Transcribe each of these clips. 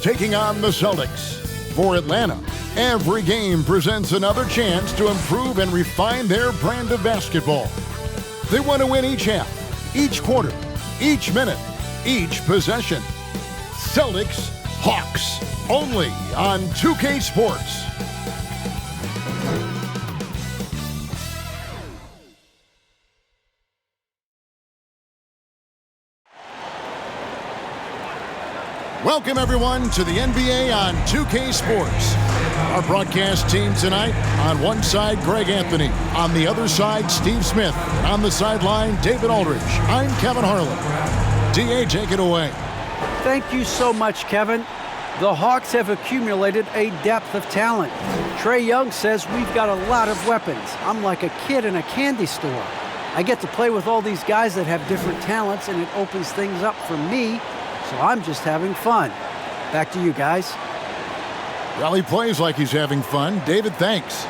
taking on the Celtics. For Atlanta, every game presents another chance to improve and refine their brand of basketball. They want to win each half, each quarter, each minute, each possession. Celtics Hawks, only on 2K Sports. Welcome, everyone, to the NBA on 2K Sports. Our broadcast team tonight, on one side, Greg Anthony. On the other side, Steve Smith. On the sideline, David Aldridge. I'm Kevin Harlan. DA, take it away. Thank you so much, Kevin. The Hawks have accumulated a depth of talent. Trae Young says we've got a lot of weapons. I'm like a kid in a candy store. I get to play with all these guys that have different talents, and it opens things up for me. So I'm just having fun. Back to you guys. Well, he plays like he's having fun. David, thanks.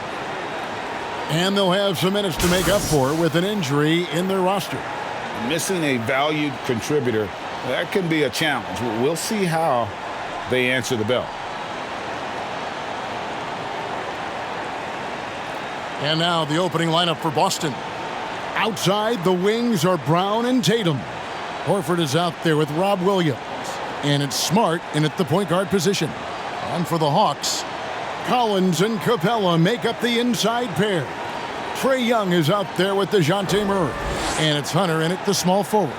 And they'll have some minutes to make up for with an injury in their roster. Missing a valued contributor, that can be a challenge. We'll see how they answer the bell. And now the opening lineup for Boston. Outside, the wings are Brown and Tatum. Horford is out there with Rob Williams. And it's Smart in at the point guard position. And for the Hawks, Collins and Capella make up the inside pair. Trae Young is out there with DeJounte Murray. And it's Hunter in at the small forward.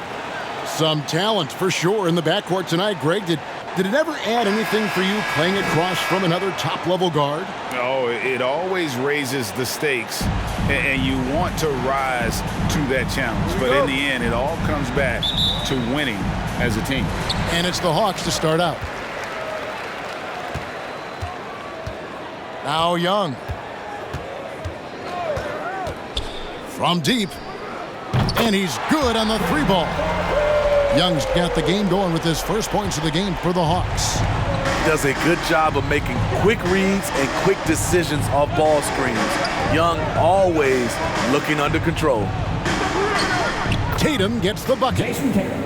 Some talent for sure in the backcourt tonight. Greg, did it ever add anything for you playing across from another top-level guard? Oh, it always raises the stakes, and you want to rise to that challenge. But in the end, it all comes back to winning as a team. And it's the Hawks to start out. Now Young. From deep. And he's good on the three ball. Young's got the game going with his first points of the game for the Hawks. Does a good job of making quick reads and quick decisions off ball screens. Young always looking under control. Tatum gets the bucket.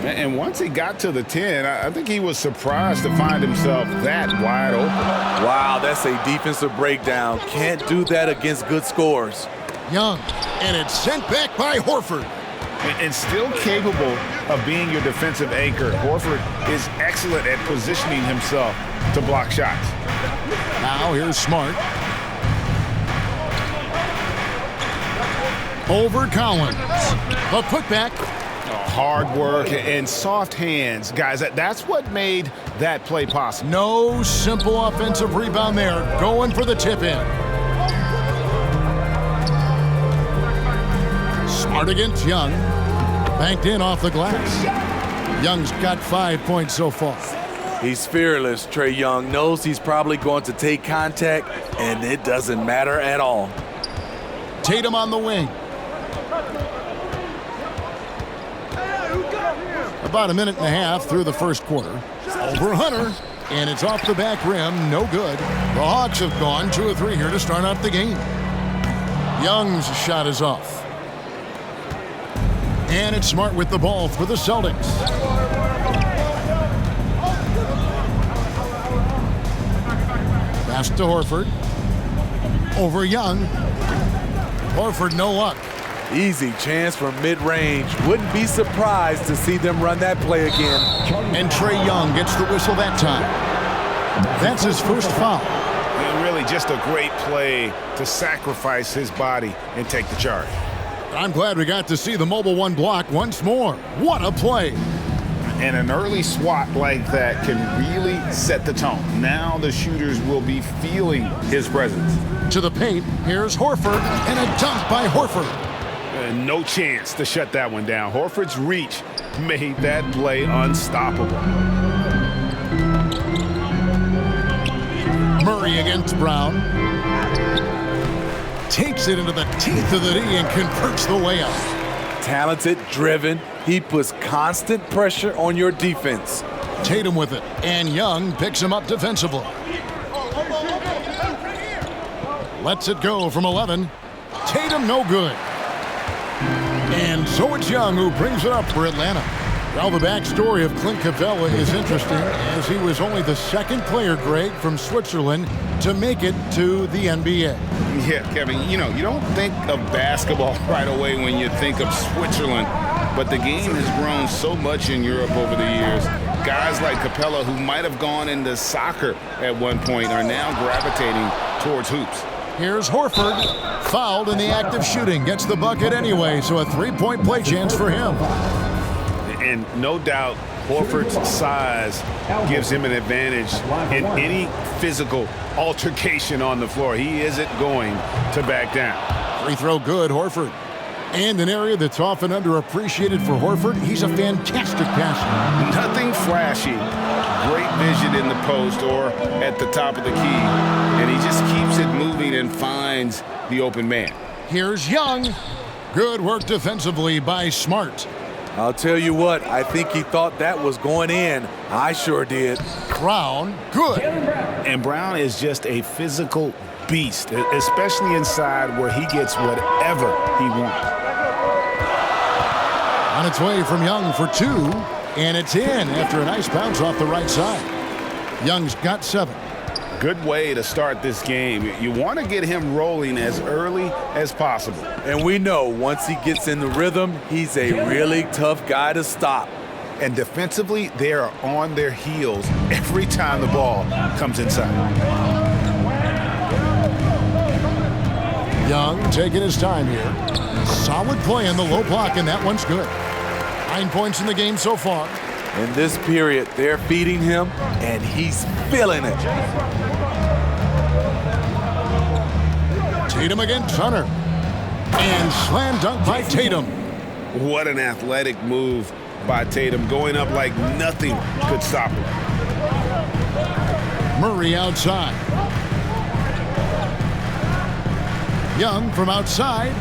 And once he got to the 10, I think he was surprised to find himself that wide open. Wow, that's a defensive breakdown. Can't do that against good scores. Young, and it's sent back by Horford. And still capable of being your defensive anchor. Horford is excellent at positioning himself to block shots. Now here's Smart. Over Collins. The putback. Hard work and soft hands. Guys, that's what made that play possible. No simple offensive rebound there. Going for the tip-in. Smart against Young. Banked in off the glass. Young's got 5 points so far. He's fearless. Trae Young knows he's probably going to take contact, and it doesn't matter at all. Tatum on the wing. About a minute and a half through the first quarter. Over Hunter, and it's off the back rim. No good. The Hawks have gone 2 of 3 here to start out the game. Young's shot is off. And it's Smart with the ball for the Celtics. Pass to Horford. Over Young. Horford, no luck. Easy chance from mid-range. Wouldn't be surprised to see them run that play again. And Trae Young gets the whistle that time. That's his first foul. And really just a great play to sacrifice his body and take the charge. I'm glad we got to see the mobile one block once more. What a play. And an early swat like that can really set the tone. Now the shooters will be feeling his presence. To the paint, here's Horford, and a dunk by Horford. No chance to shut that one down. Horford's reach made that play unstoppable. Murray against Brown. Takes it into the teeth of the D and converts the way out. Talented, driven. He puts constant pressure on your defense. Tatum with it, and Young picks him up defensively. Lets it go from 11. Tatum no good. And so it's Young who brings it up for Atlanta. Well, the backstory of Clint Capella is interesting, as he was only the second player, Greg, from Switzerland to make it to the NBA. Yeah, Kevin, you don't think of basketball right away when you think of Switzerland, but the game has grown so much in Europe over the years. Guys like Capella, who might have gone into soccer at one point, are now gravitating towards hoops. Here's Horford, fouled in the act of shooting, gets the bucket anyway, so a three-point play chance for him. And no doubt, Horford's size gives him an advantage in any physical altercation on the floor. He isn't going to back down. Free throw good, Horford. And an area that's often underappreciated for Horford, he's a fantastic passer. Nothing flashy. Great vision in the post or at the top of the key. And he just keeps it moving and finds the open man. Here's Young. Good work defensively by Smart. I'll tell you what, I think he thought that was going in. I sure did. Brown, good. And Brown is just a physical beast, especially inside where he gets whatever he wants. On its way from Young for two, and it's in after a nice bounce off the right side. Young's got 7. Good way to start this game. You want to get him rolling as early as possible. And we know once he gets in the rhythm, he's a really tough guy to stop. And defensively, they are on their heels every time the ball comes inside. Young taking his time here. Solid play on the low block, and that one's good. 9 points in the game so far. In this period, they're feeding him, and he's feeling it. Tatum against Hunter. And slam dunk by Tatum. What an athletic move by Tatum, going up like nothing could stop him. Murray outside. Young from outside.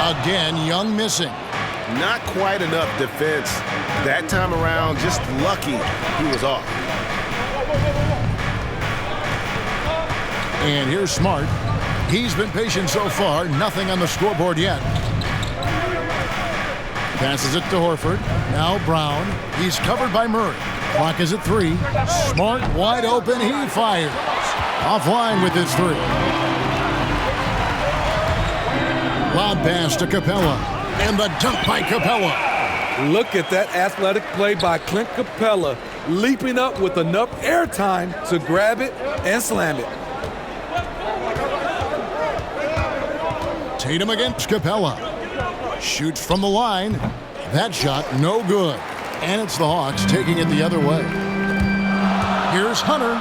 Again, Young missing. Not quite enough defense. That time around, just lucky he was off. And here's Smart. He's been patient so far. Nothing on the scoreboard yet. Passes it to Horford. Now Brown. He's covered by Murray. Clock is at 3. Smart wide open. He fires. Offline with his 3. Lob pass to Capella. And the dunk by Capella. Look at that athletic play by Clint Capella, leaping up with enough airtime to grab it and slam it. Tatum against Capella. Shoots from the line. That shot no good. And it's the Hawks taking it the other way. Here's Hunter.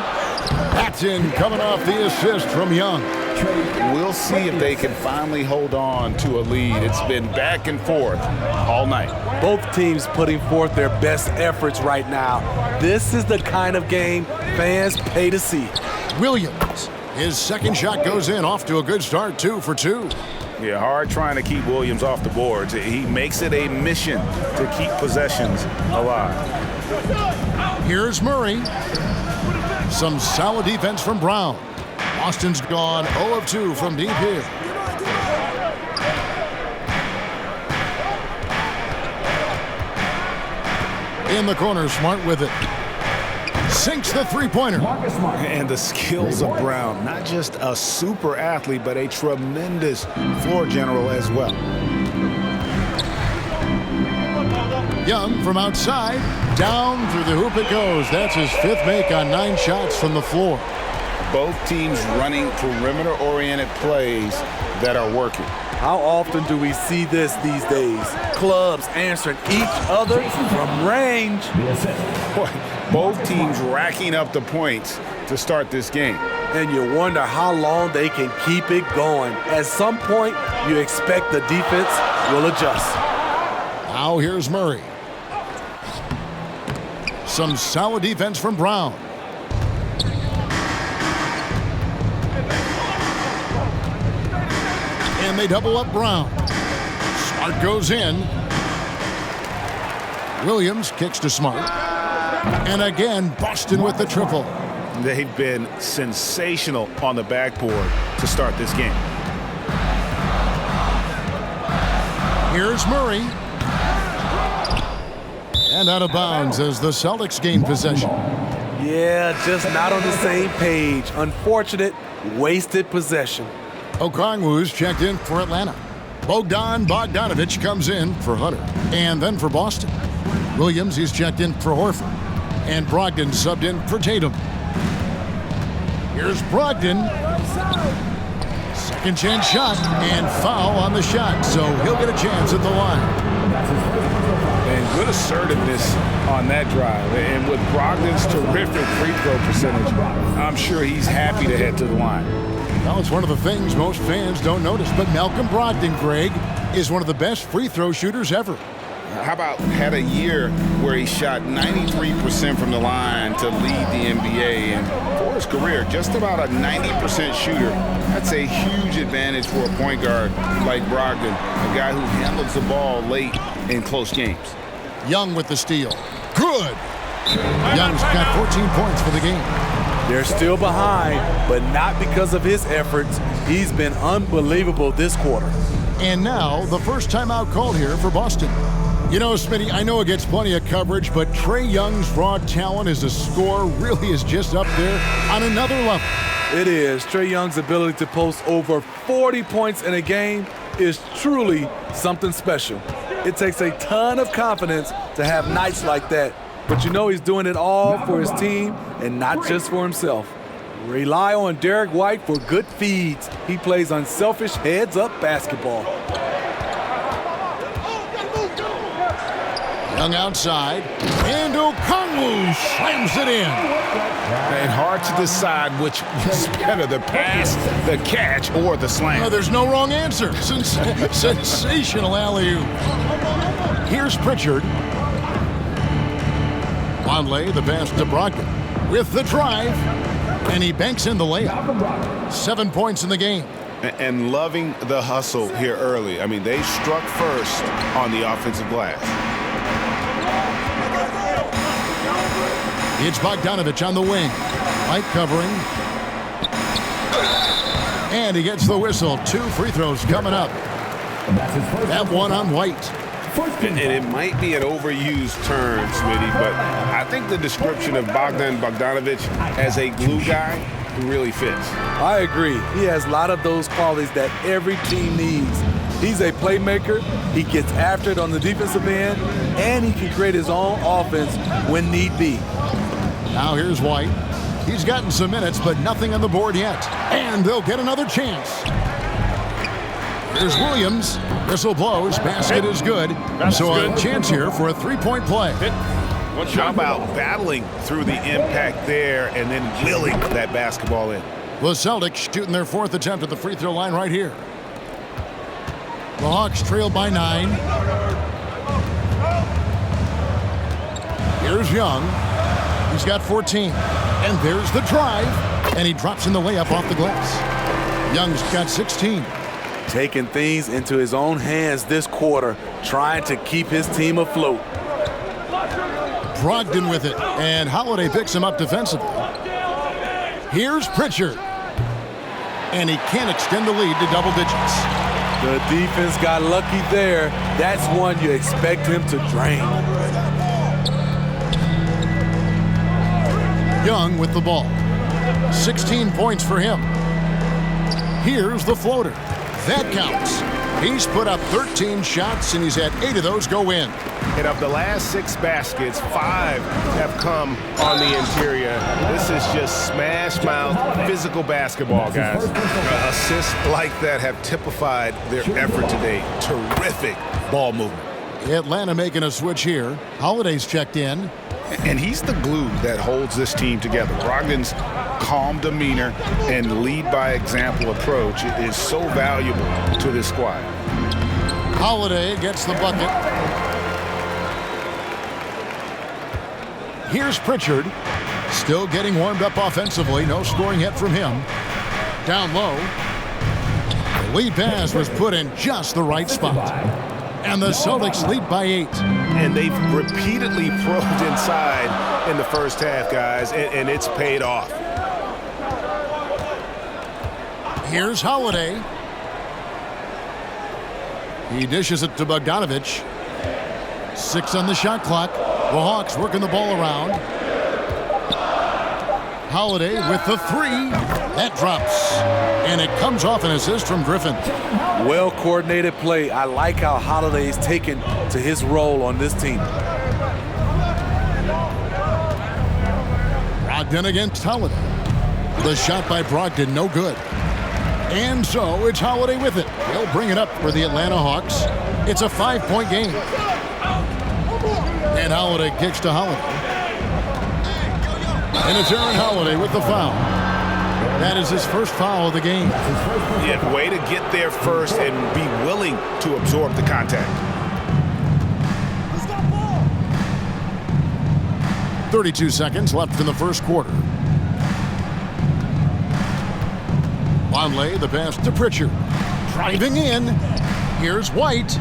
That's in, coming off the assist from Young. We'll see if they can finally hold on to a lead. It's been back and forth all night. Both teams putting forth their best efforts right now. This is the kind of game fans pay to see. Williams. His second shot goes in, off to a good start, 2 for 2. Yeah, hard trying to keep Williams off the boards. He makes it a mission to keep possessions alive. Here's Murray. Some solid defense from Brown. Boston's gone 0 of 2 from deep here. In the corner, Smart with it. Sinks the three-pointer. And the skills of Brown, not just a super athlete, but a tremendous floor general as well. Young from outside, down through the hoop it goes. That's his 5th make on 9 shots from the floor. Both teams running perimeter-oriented plays that are working. How often do we see this these days? Clubs answering each other from range. Both teams racking up the points to start this game. And you wonder how long they can keep it going. At some point, you expect the defense will adjust. Now here's Murray. Some solid defense from Brown. And they double up Brown. Smart goes in. Williams kicks to Smart. And again, Boston with the triple. They've been sensational on the backboard to start this game. Here's Murray. And out of bounds as the Celtics gain possession. Yeah, just not on the same page. Unfortunate, wasted possession. Okongwu's checked in for Atlanta. Bogdanovich comes in for Hunter. And then for Boston. Williams, he's checked in for Horford. And Brogdon subbed in for Tatum. Here's Brogdon. Second chance shot and foul on the shot. So he'll get a chance at the line. And good assertiveness on that drive. And with Brogdon's terrific free throw percentage, I'm sure he's happy to head to the line. Well, it's one of the things most fans don't notice. But Malcolm Brogdon, Greg, is one of the best free throw shooters ever. How about had a year where he shot 93% from the line to lead the NBA, and for his career, just about a 90% shooter. That's a huge advantage for a point guard like Brogdon, a guy who handles the ball late in close games. Young with the steal. Good. Young's got 14 points for the game. They're still behind, but not because of his efforts. He's been unbelievable this quarter. And now, the first timeout called here for Boston. You know, Smitty, I know it gets plenty of coverage, but Trae Young's raw talent as a scorer really is just up there on another level. It is. Trae Young's ability to post over 40 points in a game is truly something special. It takes a ton of confidence to have nights like that. But you know he's doing it all for his team and not just for himself. Rely on Derek White for good feeds. He plays unselfish heads-up basketball. Young outside, and Okongwu slams it in. And hard to decide which is better, the pass, the catch, or the slam. No, there's no wrong answer. Sensational alley-oop. Here's Pritchard. Conley, the pass to Brogdon with the drive, and he banks in the layup. 7 points in the game. And loving the hustle here early. I mean, they struck first on the offensive glass. It's Bogdanovich on the wing. White covering. And he gets the whistle. 2 free throws coming up. That one on White. And it might be an overused term, Smitty, but I think the description of Bogdanovich as a glue guy really fits. I agree. He has a lot of those qualities that every team needs. He's a playmaker. He gets after it on the defensive end, and he can create his own offense when need be. Now here's White. He's gotten some minutes, but nothing on the board yet. And they'll get another chance. Here's Williams. Whistle blows. Basket is good. So a chance here for a three-point play. How about battling through the impact there and then willing that basketball in? The Celtics shooting their 4th attempt at the free throw line right here. The Hawks trail by 9. Here's Young. He's got 14. And there's the drive. And he drops in the layup off the glass. Young's got 16. Taking things into his own hands this quarter, trying to keep his team afloat. Brogdon with it, and Holiday picks him up defensively. Here's Pritchard. And he can't extend the lead to double digits. The defense got lucky there. That's one you expect him to drain. Young with the ball. 16 points for him. Here's the floater. That counts. He's put up 13 shots, and he's had 8 of those go in. And of the last 6 baskets, 5 have come on the interior. This is just smash mouth, physical basketball, guys. Assists like that have typified their effort today. Terrific ball movement. Atlanta making a switch here. Holiday's checked in. And he's the glue that holds this team together. Brogdon's calm demeanor and lead by example approach is so valuable to this squad. Holiday gets the bucket. Here's Pritchard. Still getting warmed up offensively. No scoring yet from him. Down low. The lead pass was put in just the right spot. And the Celtics lead by 8. And they've repeatedly probed inside in the first half, guys, and it's paid off. Here's Holiday. He dishes it to Bogdanovich. 6 on the shot clock. The Hawks working the ball around. Holiday with the three. That drops. And it comes off an assist from Griffin. Well-coordinated play. I like how Holiday's taken to his role on this team. Brogdon against Holiday. The shot by Brogdon, no good. And so it's Holiday with it. He'll bring it up for the Atlanta Hawks. It's a 5-point game. And Holiday kicks to Holiday. And it's Aaron Holiday with the foul. That is his first foul of the game. Yeah, way to get there first and be willing to absorb the contact. 32 seconds left in the first quarter. Vonleh, the pass to Pritchard. Driving in. Here's White.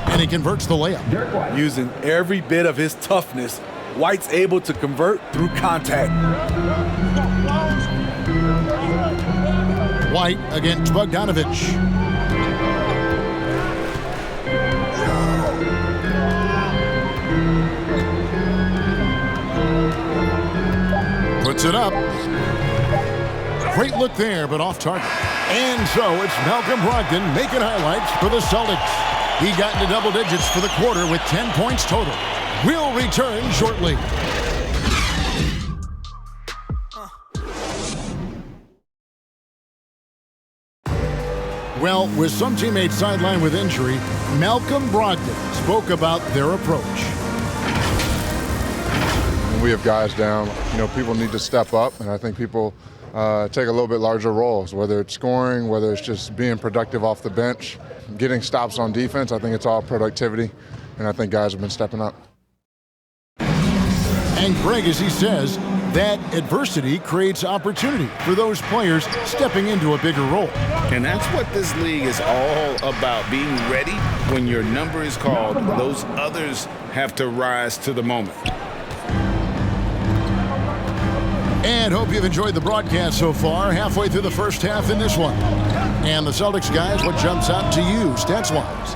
And he converts the layup. Using every bit of his toughness, White's able to convert through contact. White against Bogdanovich. Puts it up. Great look there, but off target. And so it's Malcolm Brogdon making highlights for the Celtics. He got into double digits for the quarter with 10 points total. We'll return shortly. Well, with some teammates sidelined with injury, Malcolm Brogdon spoke about their approach. When we have guys down, people need to step up, and I think people take a little bit larger roles, whether it's scoring, whether it's just being productive off the bench, getting stops on defense. I think it's all productivity, and I think guys have been stepping up. And Greg, as he says, that adversity creates opportunity for those players stepping into a bigger role. And that's what this league is all about, being ready when your number is called. Those others have to rise to the moment. And hope you've enjoyed the broadcast so far, halfway through the first half in this one. And the Celtics guys, what jumps out to you stats-wise?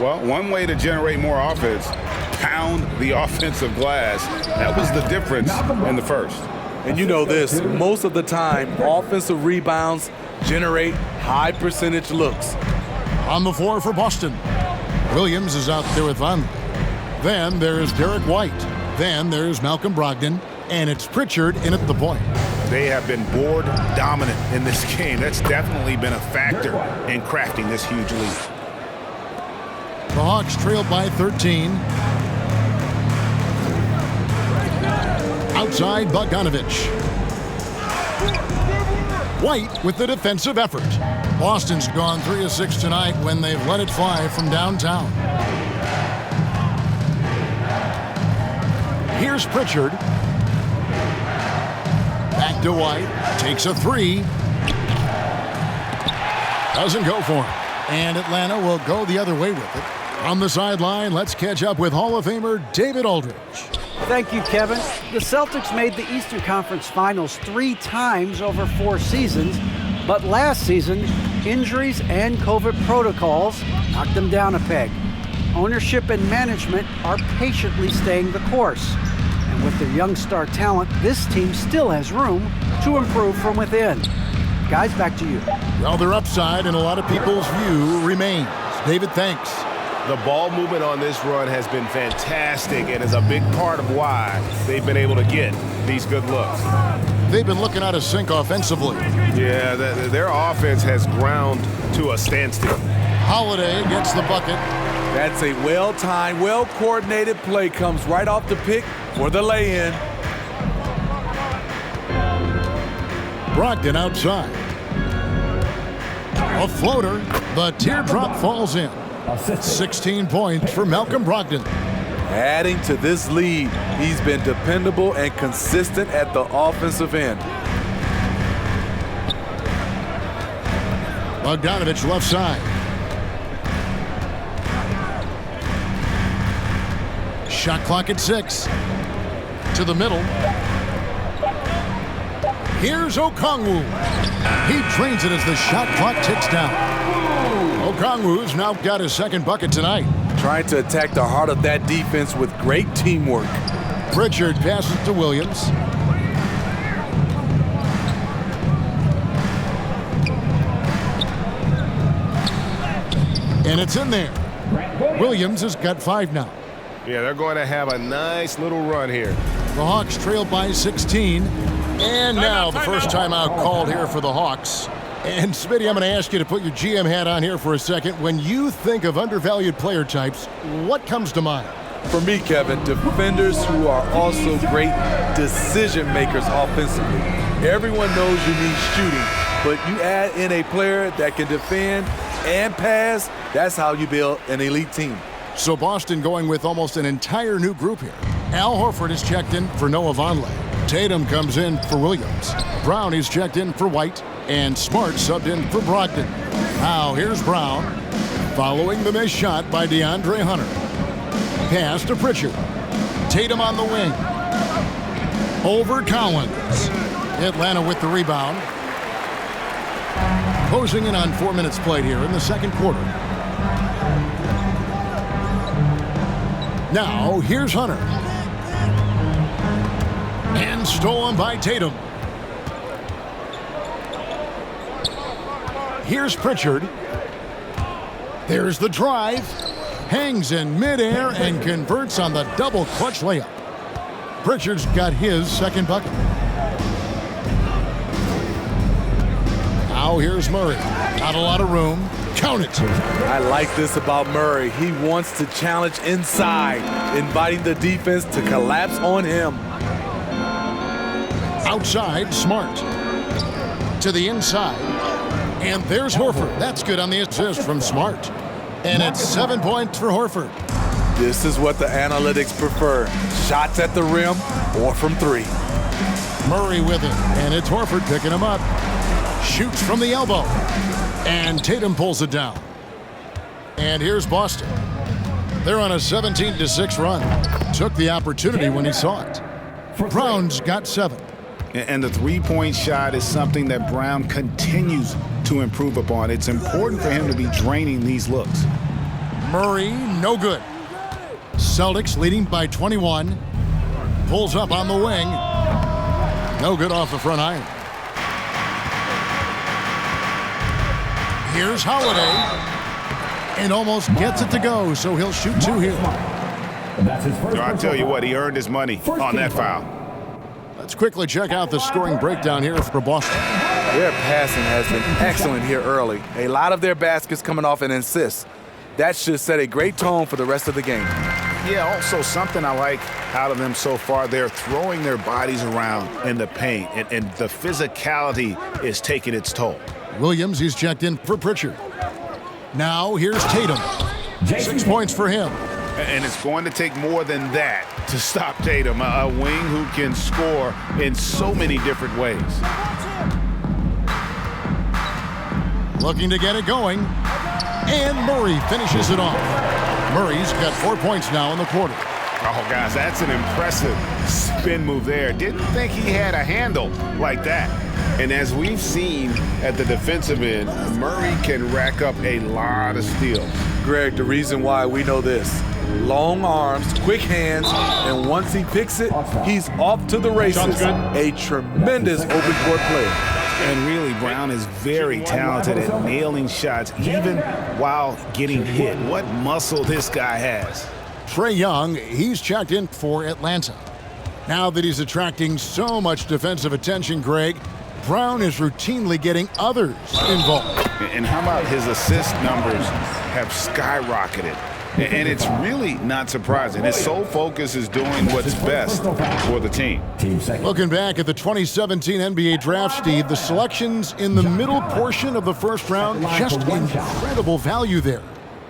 Well, one way to generate more offense, pound the offensive glass. That was the difference in the first. And you know this, most of the time, offensive rebounds generate high percentage looks. On the floor for Boston, Williams is out there with Vonleh. Then there's Derek White. Then there's Malcolm Brogdon. And it's Pritchard in at the point. They have been board dominant in this game. That's definitely been a factor in crafting this huge lead. The Hawks trailed by 13. Outside, Bogdanovich. White with the defensive effort. Boston's gone 3 of 6 tonight when they've let it fly from downtown. Here's Pritchard. Back to White. Takes a three. Doesn't go for him. And Atlanta will go the other way with it. On the sideline, let's catch up with Hall of Famer David Aldridge. Thank you, Kevin. The Celtics made the Eastern Conference Finals 3 times over 4 seasons, but last season, injuries and COVID protocols knocked them down a peg. Ownership and management are patiently staying the course. And with their young star talent, this team still has room to improve from within. Guys, back to you. Well, their upside in a lot of people's view remains. David, thanks. The ball movement on this run has been fantastic and is a big part of why they've been able to get these good looks. They've been looking out of sync offensively. Yeah, their offense has ground to a standstill. Holiday gets the bucket. That's a well-timed, well-coordinated play. Comes right off the pick for the lay-in. Brogdon outside. A floater. The teardrop falls in. 16 points for Malcolm Brogdon. Adding to this lead, he's been dependable and consistent at the offensive end. Bogdanovich left side. Shot clock at 6. To the middle. Here's Okongwu. He drains it as the shot clock ticks down. Okongwu's now got his second bucket tonight. trying to attack the heart of that defense with great teamwork. Pritchard passes to Williams. And it's in there. Williams has got 5 now. Yeah, they're going to have a nice little run here. The Hawks trail by 16. And now the first timeout called here for the Hawks. And Smitty, I'm going to ask you to put your GM hat on here for a second. When you think of undervalued player types, what comes to mind? For me, Kevin, defenders who are also great decision makers offensively. Everyone knows you need shooting, but you add in a player that can defend and pass, that's how you build an elite team. So Boston going with almost an entire new group here. Al Horford is checked in for Noah Vonleh. Tatum comes in for Williams. Brown is checked in for White. And Smart subbed in for Brogdon. Now here's Brown following the missed shot by DeAndre Hunter. Pass to Pritchard. Tatum on the wing. Over Collins. Atlanta with the rebound. Closing in on 4 minutes played here in the second quarter. Now here's Hunter. And stolen by Tatum. Here's Pritchard. There's the drive. Hangs in midair and converts on the double clutch layup. Pritchard's got his second bucket. Now here's Murray. Not a lot of room. Count it. I like this about Murray. He wants to challenge inside, inviting the defense to collapse on him. Outside, Smart. To the inside. And there's Horford. That's good on the assist from Smart. And it's 7 points for Horford. This is what the analytics prefer. Shots at the rim or from 3. Murray with it. And it's Horford picking him up. Shoots from the elbow. And Tatum pulls it down. And here's Boston. They're on a 17-6 run. Took the opportunity when he saw it. Brown's got 7. And the three-point shot is something that Brown continues to improve upon. It's important for him to be draining these looks. Murray, no good. Celtics leading by 21. Pulls up on the wing. No good off the front iron. Here's Holiday. And almost gets it to go, so he'll shoot 2 here. I'll tell you what, he earned his money on that foul. Let's quickly check out the scoring breakdown here for Boston. Their passing has been excellent here early. A lot of their baskets coming off an assist. That should set a great tone for the rest of the game. Yeah, also something I like out of them so far, they're throwing their bodies around in the paint, and the physicality is taking its toll. Williams, he's checked in for Pritchard. Now here's Tatum. 6 points for him. And it's going to take more than that to stop Tatum, a wing who can score in so many different ways. Looking to get it going. And Murray finishes it off. Murray's got 4 points now in the quarter. Oh, guys, that's an impressive spin move there. Didn't think he had a handle like that. And as we've seen at the defensive end, Murray can rack up a lot of steals. Greg, the reason why we know this. Long arms, quick hands, and once he picks it, he's off to the races. A tremendous open court player. And really, Brown is very talented at nailing shots, even while getting hit. What muscle this guy has. Trae Young, he's checked in for Atlanta. Now that he's attracting so much defensive attention, Greg, Brown is routinely getting others involved. And how about his assist numbers have skyrocketed? And it's really not surprising. His sole focus is doing what's best for the team. Looking back at the 2017 NBA draft, Steve, the selections in the middle portion of the first round, just incredible value there.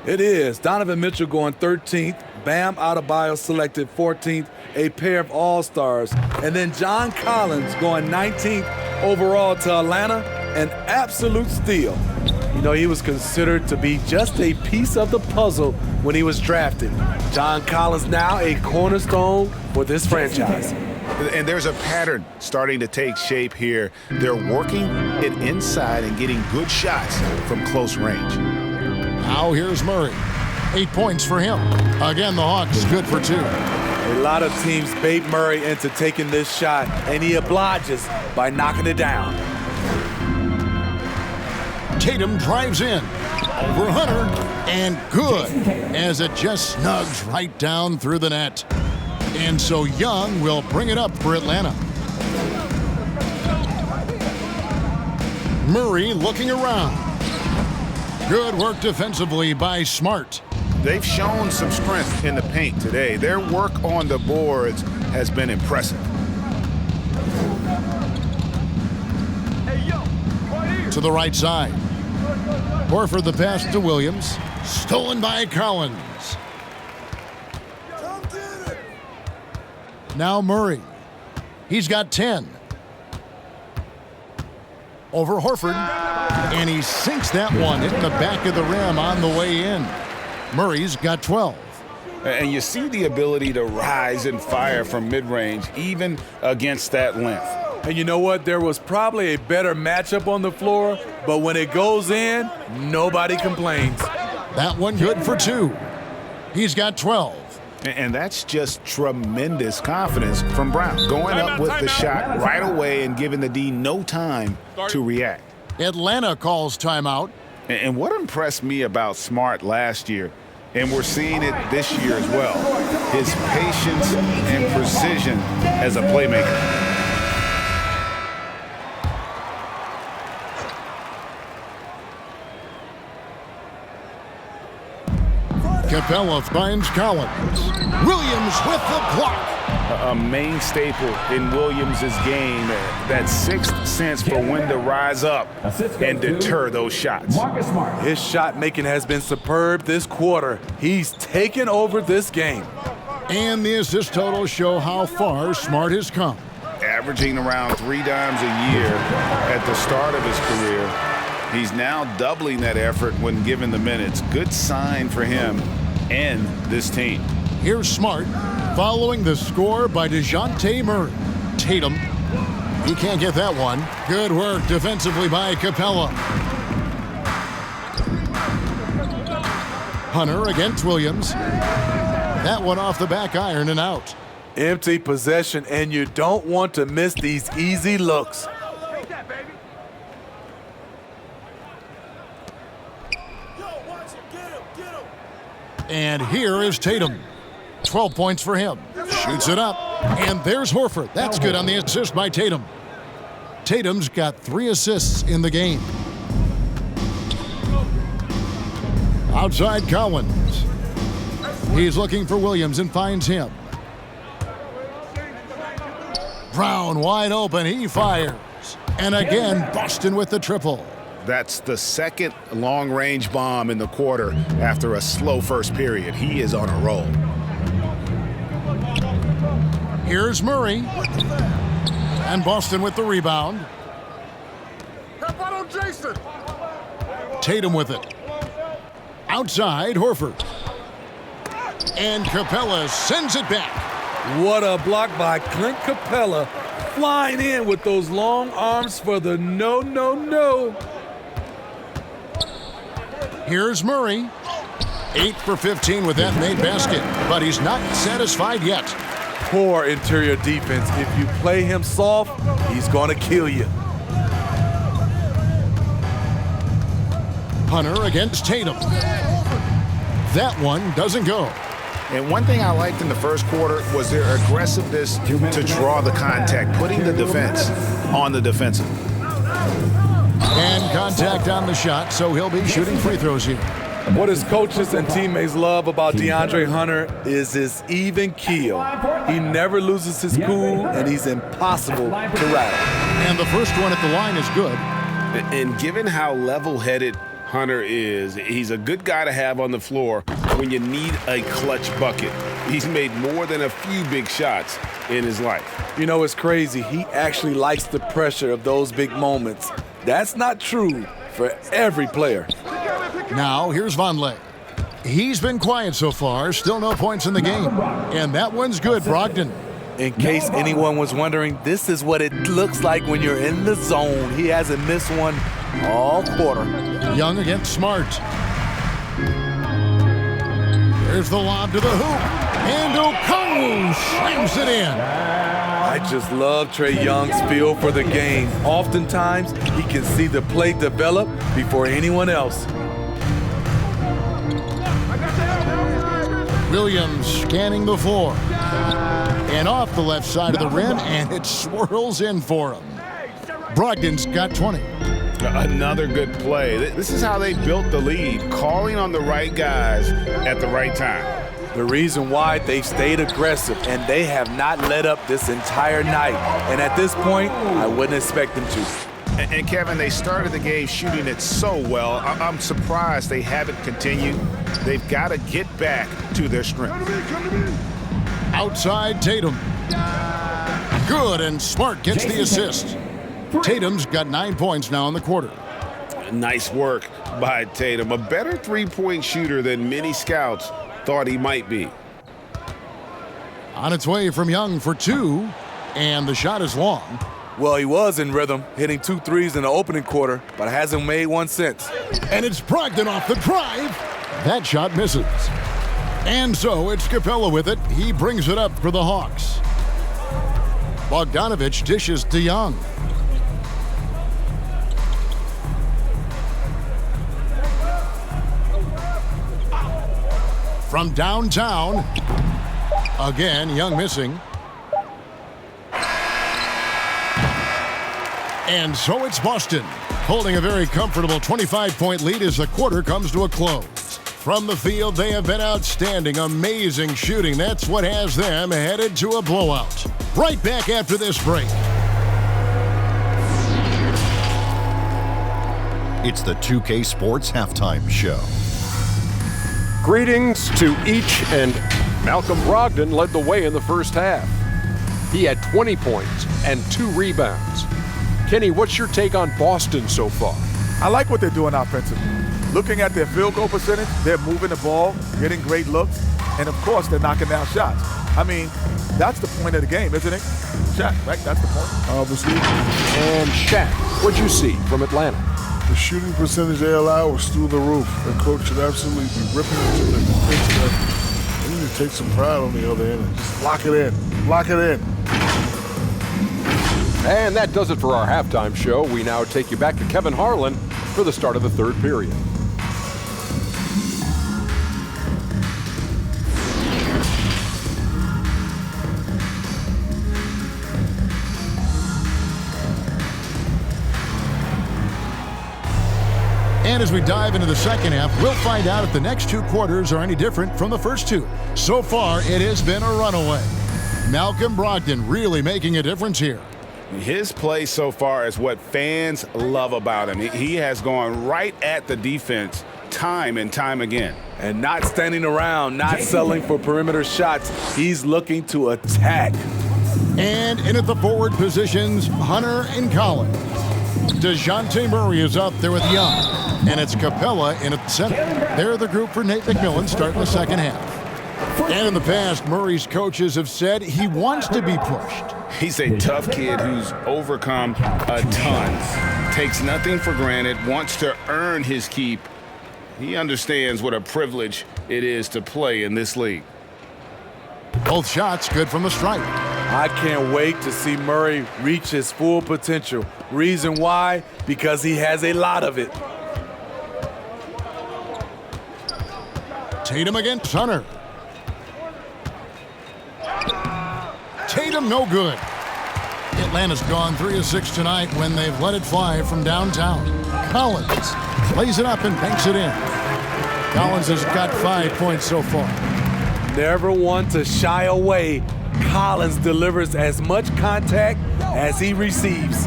It is. Donovan Mitchell going 13th. Bam Adebayo selected 14th. A pair of all-stars. And then John Collins going 19th overall to Atlanta. An absolute steal. You know, he was considered to be just a piece of the puzzle when he was drafted. John Collins now a cornerstone for this franchise. And there's a pattern starting to take shape here. They're working it inside and getting good shots from close range. Now here's Murray. 8 points for him. Again, the Hawks good for 2. A lot of teams bait Murray into taking this shot, and he obliges by knocking it down. Tatum drives in over Hunter, and good, as it just snugs right down through the net. And so Young will bring it up for Atlanta. Murray looking around. Good work defensively by Smart. They've shown some strength in the paint today. Their work on the boards has been impressive. To the right side. Horford the pass to Williams. Stolen by Collins. Now Murray. He's got 10. Over Horford. And he sinks that one, hitting the back of the rim on the way in. Murray's got 12. And you see the ability to rise and fire from mid-range, even against that length. And you know what? There was probably a better matchup on the floor, but when it goes in, nobody complains. That one good for 2. He's got 12. And that's just tremendous confidence from Brown. Going up with the shot right away and giving the D no time to react. Atlanta calls timeout. And what impressed me about Smart last year, and we're seeing it this year as well, his patience and precision as a playmaker. Capella finds Collins. Williams with the block. A main staple in Williams' game, that sixth sense for when to rise up and deter those shots. His shot making has been superb this quarter. He's taken over this game. And the assist totals show how far Smart has come. Averaging around 3 dimes a year at the start of his career. He's now doubling that effort when given the minutes. Good sign for him and this team. Here's Smart following the score by DeJounte Murray. Tatum, he can't get that one. Good work defensively by Capella. Hunter against Williams. That one off the back iron and out. Empty possession, and you don't want to miss these easy looks. And here is Tatum. 12 points for him. Shoots it up. And there's Horford. That's good on the assist by Tatum. Tatum's got 3 assists in the game. Outside Collins. He's looking for Williams and finds him. Brown wide open. He fires. And again, Boston with the triple. That's the second long-range bomb in the quarter after a slow first period. He is on a roll. Here's Murray. And Boston with the rebound. Tatum with it. Outside, Horford. And Capella sends it back. What a block by Clint Capella. Flying in with those long arms for the no. Here's Murray. 8 for 15 with that made basket, but he's not satisfied yet. Poor interior defense. If you play him soft, he's going to kill you. Hunter against Tatum. That one doesn't go. And one thing I liked in the first quarter was their aggressiveness to draw the contact, putting the defense on the defensive. And contact on the shot, so he'll be shooting free throws here. What his coaches and teammates love about DeAndre Hunter is his even keel. He never loses his cool, and he's impossible to rattle. And the first one at the line is good. And given how level-headed Hunter is, he's a good guy to have on the floor when you need a clutch bucket. He's made more than a few big shots in his life. You know, it's crazy. He actually likes the pressure of those big moments. That's not true for every player. Now, here's Vonleh. He's been quiet so far, still no points in the game. And that one's good, Brogdon. In case anyone was wondering, this is what it looks like when you're in the zone. He hasn't missed one all quarter. Young against Smart. There's the lob to the hoop. And Okongwu slams it in. I just love Trey Young's feel for the game. Oftentimes, he can see the play develop before anyone else. Williams scanning the floor. And off the left side of the rim, and it swirls in for him. Brogdon's got 20. Another good play. This is how they built the lead, calling on the right guys at the right time. The reason why they've stayed aggressive, and they have not let up this entire night. And at this point, I wouldn't expect them to. And Kevin, they started the game shooting it so well. I'm surprised they haven't continued. They've got to get back to their strength. Outside Tatum. Good, and Smart gets the assist. Tatum's got 9 points now in the quarter. Nice work by Tatum. A better three-point shooter than many scouts thought he might be. On its way from Young for 2, and the shot is long. Well, he was in rhythm, hitting 2 threes in the opening quarter, but hasn't made one since. And it's Brogdon off the drive. That shot misses. And so it's Capella with it. He brings it up for the Hawks. Bogdanovich dishes to Young. From downtown. Again, Young missing. And so it's Boston, holding a very comfortable 25-point lead as the quarter comes to a close. From the field, they have been outstanding, amazing shooting. That's what has them headed to a blowout. Right back after this break. It's the 2K Sports Halftime Show. Greetings to each, and Malcolm Brogdon led the way in the first half. He had 20 points and 2 rebounds. Kenny, what's your take on Boston so far? I like what they're doing offensively. Looking at their field goal percentage, they're moving the ball, getting great looks, and of course they're knocking down shots. I mean, that's the point of the game, isn't it? Shaq, right? That's the point. Obviously. And Shaq, what'd you see from Atlanta? The shooting percentage they allow was through the roof. The coach should absolutely be ripping into the defensive effort. They need to take some pride on the other end and just lock it in. Lock it in. And that does it for our halftime show. We now take you back to Kevin Harlan for the start of the third period. And as we dive into the second half, we'll find out if the next 2 quarters are any different from the first 2. So far, it has been a runaway. Malcolm Brogdon really making a difference here. His play so far is what fans love about him. He has gone right at the defense time and time again. And not standing around, not settling for perimeter shots. He's looking to attack. And in at the forward positions, Hunter and Collins. DeJounte Murray is up there with Young. And it's Capella in at the center. They're the group for Nate McMillan starting the second half. And in the past, Murray's coaches have said he wants to be pushed. He's a tough kid who's overcome a ton. Takes nothing for granted, wants to earn his keep. He understands what a privilege it is to play in this league. Both shots good from the stripe. I can't wait to see Murray reach his full potential. Reason why? Because he has a lot of it. Tatum against Hunter. Tatum no good. Atlanta's gone 3 of 6 tonight when they've let it fly from downtown. Collins plays it up and banks it in. Collins has got 5 points so far. Never one to shy away. Collins delivers as much contact as he receives.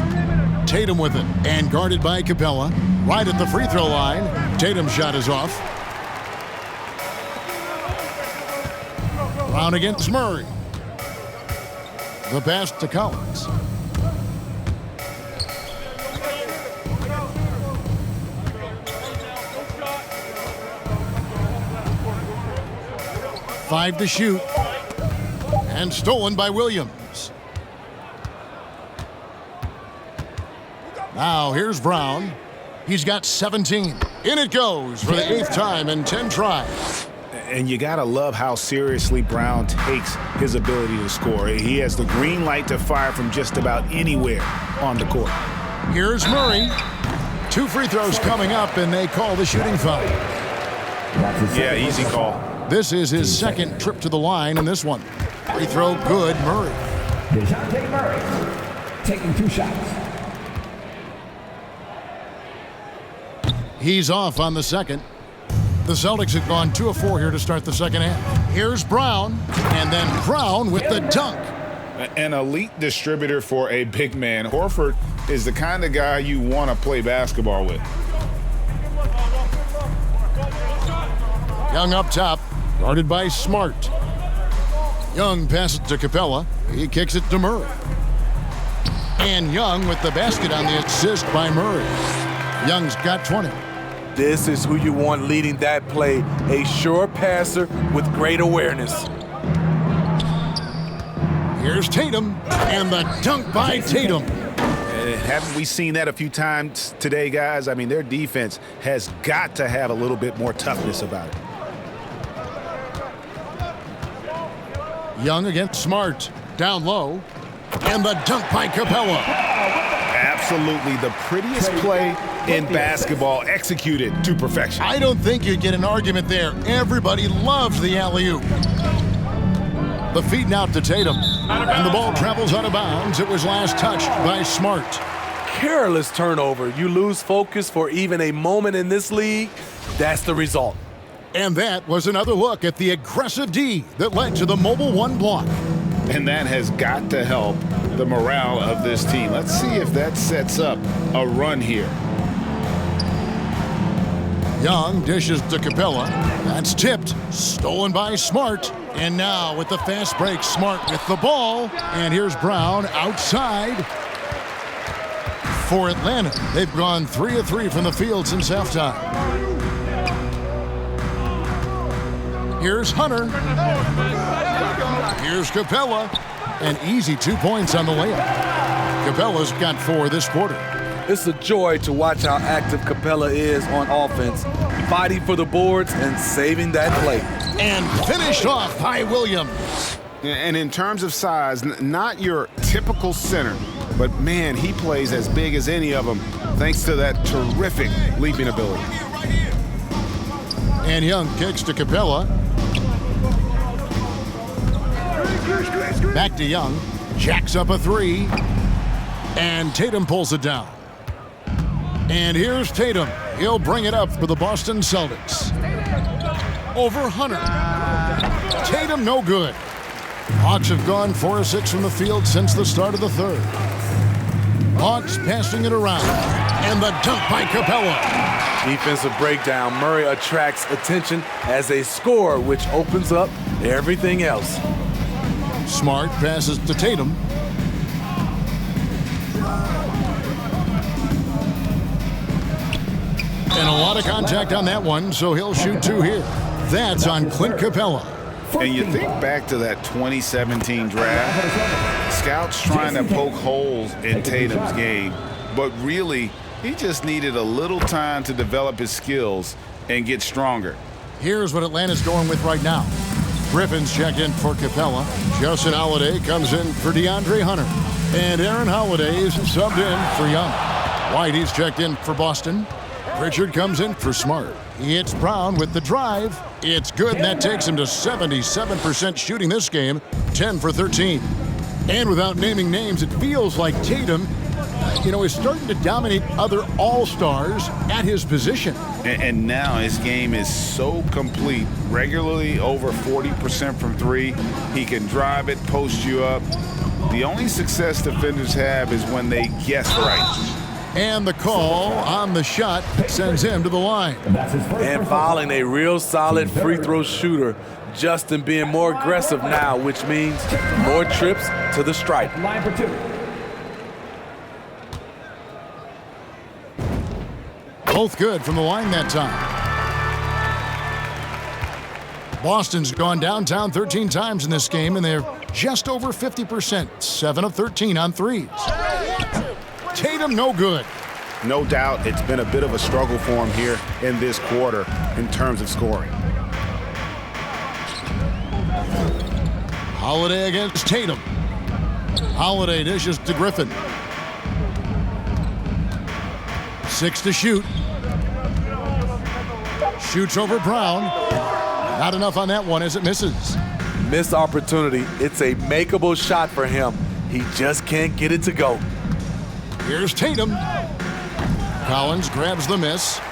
Tatum with it and guarded by Capella. Right at the free throw line. Tatum's shot is off. Brown against Murray. The pass to Collins. Five to shoot. And stolen by Williams. Now here's Brown. He's got 17. In it goes for the 8th time in 10 tries. And you got to love how seriously Brown takes his ability to score. He has the green light to fire from just about anywhere on the court. Here's Murray. 2 free throws coming up, and they call the shooting foul. Yeah, easy call. This is his second trip to the line in this one. Free throw good, Murray. DeJounte Murray taking 2 shots. He's off on the second. The Celtics have gone 2 of 4 here to start the second half. Here's Brown, and then Brown with the dunk. An elite distributor for a big man. Horford is the kind of guy you want to play basketball with. Young up top, guarded by Smart. Young passes to Capella. He kicks it to Murray. And Young with the basket on the assist by Murray. Young's got 20. This is who you want leading that play, a sure passer with great awareness. Here's Tatum, and the dunk by Tatum. Haven't we seen that a few times today, guys? I mean, their defense has got to have a little bit more toughness about it. Young against Smart, down low, and the dunk by Capella. Absolutely the prettiest play in basketball, executed to perfection. I don't think you'd get an argument there. Everybody loves the alley-oop. The feed now to Tatum, and the ball travels out of bounds. It was last touched by Smart. Careless turnover. You lose focus for even a moment in this league. That's the result. And that was another look at the aggressive D that led to the mobile 1 block. And that has got to help the morale of this team. Let's see if that sets up a run here. Young dishes to Capella. That's tipped, stolen by Smart. And now with the fast break, Smart with the ball. And here's Brown outside for Atlanta. They've gone 3 of 3 from the field since halftime. Here's Hunter. Here's Capella. An easy 2 points on the layup. Capella's got 4 this quarter. It's a joy to watch how active Capella is on offense, fighting for the boards and saving that play. And finished off by Williams. And in terms of size, not your typical center, but man, he plays as big as any of them thanks to that terrific leaping ability. And Young kicks to Capella. Back to Young. Jacks up a 3. And Tatum pulls it down. And here's Tatum. He'll bring it up for the Boston Celtics. Over Hunter. Tatum no good. Hawks have gone 4 of 6 from the field since the start of the third. Hawks passing it around. And the dunk by Capella. Defensive breakdown. Murray attracts attention as a scorer, which opens up everything else. Smart passes to Tatum. And a lot of contact on that one, so he'll shoot 2 here. That's on Clint Capella. And you think back to that 2017 draft, scouts trying to poke holes in Tatum's game, but really, he just needed a little time to develop his skills and get stronger. Here's what Atlanta's going with right now. Griffin's checked in for Capella. Justin Holiday comes in for DeAndre Hunter. And Aaron Holiday is subbed in for Young. Whitey's checked in for Boston. Pritchard comes in for Smart. He hits Brown with the drive. It's good, and that takes him to 77% shooting this game, 10 for 13. And without naming names, it feels like Tatum, is starting to dominate other all-stars at his position. And now his game is so complete, regularly over 40% from 3. He can drive it, post you up. The only success defenders have is when they guess right. And the call on the shot sends him to the line. And fouling a real solid free throw shooter. Justin being more aggressive now, which means more trips to the stripe. Line for 2. Both good from the line that time. Boston's gone downtown 13 times in this game, and they're just over 50%, 7 of 13 on threes. Tatum no good. No doubt it's been a bit of a struggle for him here in this quarter in terms of scoring. Holiday against Tatum. Holiday dishes to Griffin. 6 to shoot. Shoots over Brown. Not enough on that one as it misses. Missed opportunity. It's a makeable shot for him. He just can't get it to go. Here's Tatum. Collins grabs the miss.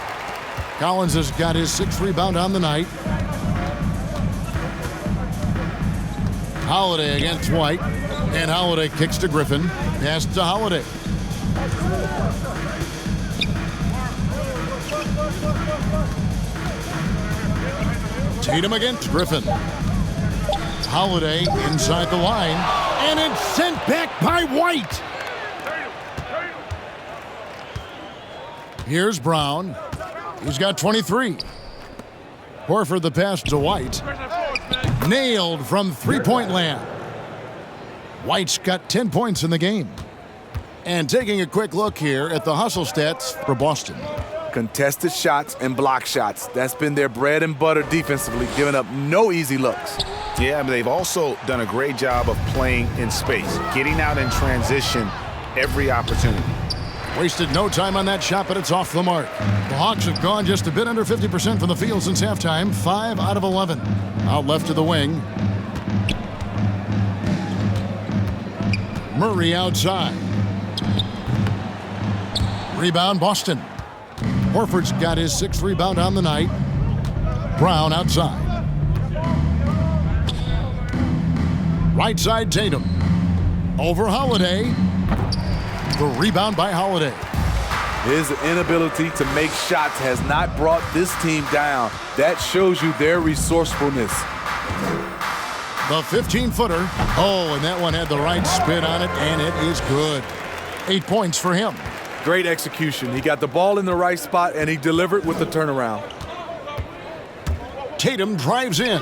Collins has got his 6th rebound on the night. Holiday against White. And Holiday kicks to Griffin. Pass to Holiday. Tatum against Griffin. Holiday inside the line. And it's sent back by White. Here's Brown. He's got 23. Horford the pass to White. Nailed from three-point land. White's got 10 points in the game. And taking a quick look here at the hustle stats for Boston. Contested shots and block shots. That's been their bread and butter defensively, giving up no easy looks. Yeah, but they've also done a great job of playing in space, getting out in transition every opportunity. Wasted no time on that shot, but it's off the mark. The Hawks have gone just a bit under 50% from the field since halftime, 5 out of 11. Out left to the wing. Murray outside. Rebound, Boston. Horford's got his 6th rebound on the night. Brown outside. Right side, Tatum. Over Holiday. The rebound by Holiday. His inability to make shots has not brought this team down. That shows you their resourcefulness. The 15-footer. Oh, and that one had the right spin on it, and it is good. 8 points for him. Great execution. He got the ball in the right spot, and he delivered with the turnaround. Tatum drives in.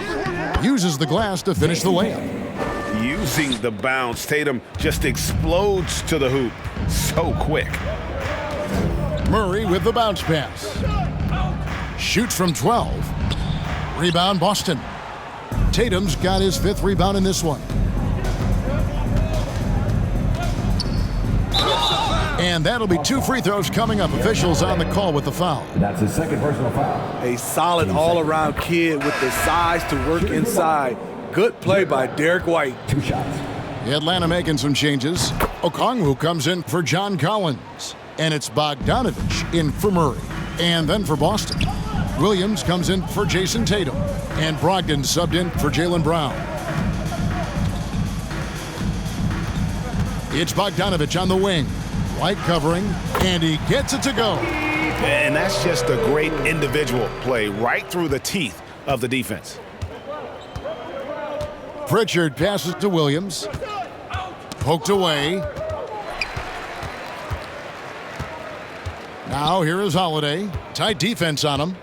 Uses the glass to finish the layup. Using the bounce, Tatum just explodes to the hoop so quick. Murray with the bounce pass. Shoots from 12. Rebound, Boston. Tatum's got his 5th rebound in this one. And that'll be 2 free throws coming up. Officials on the call with the foul. That's his 2nd personal foul. A solid all-around kid with the size to work inside. Good play by Derek White. 2 shots. Atlanta making some changes. Okongwu comes in for John Collins. And it's Bogdanovich in for Murray. And then for Boston, Williams comes in for Jason Tatum. And Brogdon subbed in for Jaylen Brown. It's Bogdanovich on the wing. White covering, and he gets it to go. And that's just a great individual play right through the teeth of the defense. Pritchard passes to Williams. Poked away. Now here is Holiday. Tight defense on him.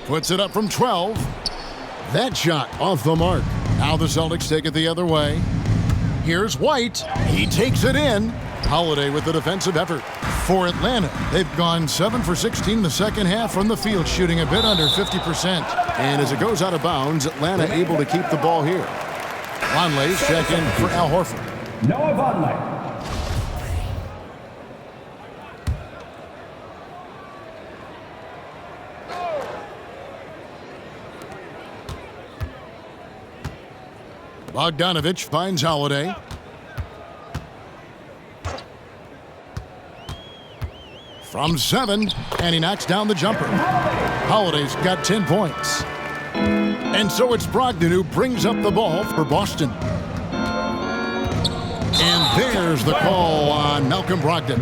Puts it up from 12. That shot off the mark. Now the Celtics take it the other way. Here's White. He takes it in. Holiday with the defensive effort. For Atlanta, they've gone 7 for 16 in the second half from the field, shooting a bit under 50%. And as it goes out of bounds, Atlanta able to keep the ball here. Vonleh's check in for Al Horford. Noah Vonleh. Bogdanovich finds Holiday. From 7, and he knocks down the jumper. Holiday's got 10 points. And so it's Brogdon who brings up the ball for Boston. And there's the call on Malcolm Brogdon.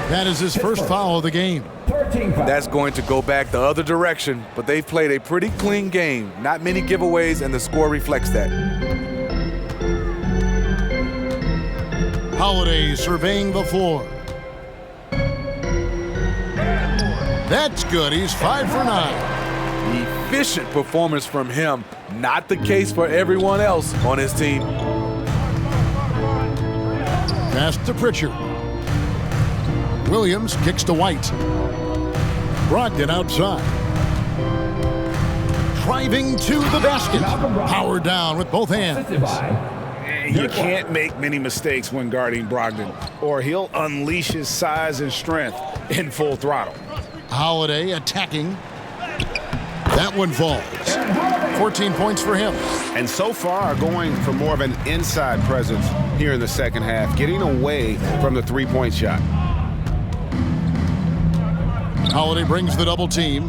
That is his first foul of the game. That's going to go back the other direction, but they've played a pretty clean game. Not many giveaways, and the score reflects that. Holiday surveying the floor. That's good. He's 5 for 9. Efficient performance from him. Not the case for everyone else on his team. Pass to Pritchard. Williams kicks to White. Brogdon outside. Driving to the basket. Power down with both hands. You can't make many mistakes when guarding Brogdon, or he'll unleash his size and strength in full throttle. Holiday attacking. That one falls. 14 points for him. And so far going for more of an inside presence here in the second half, getting away from the three-point shot. Holiday brings the double team.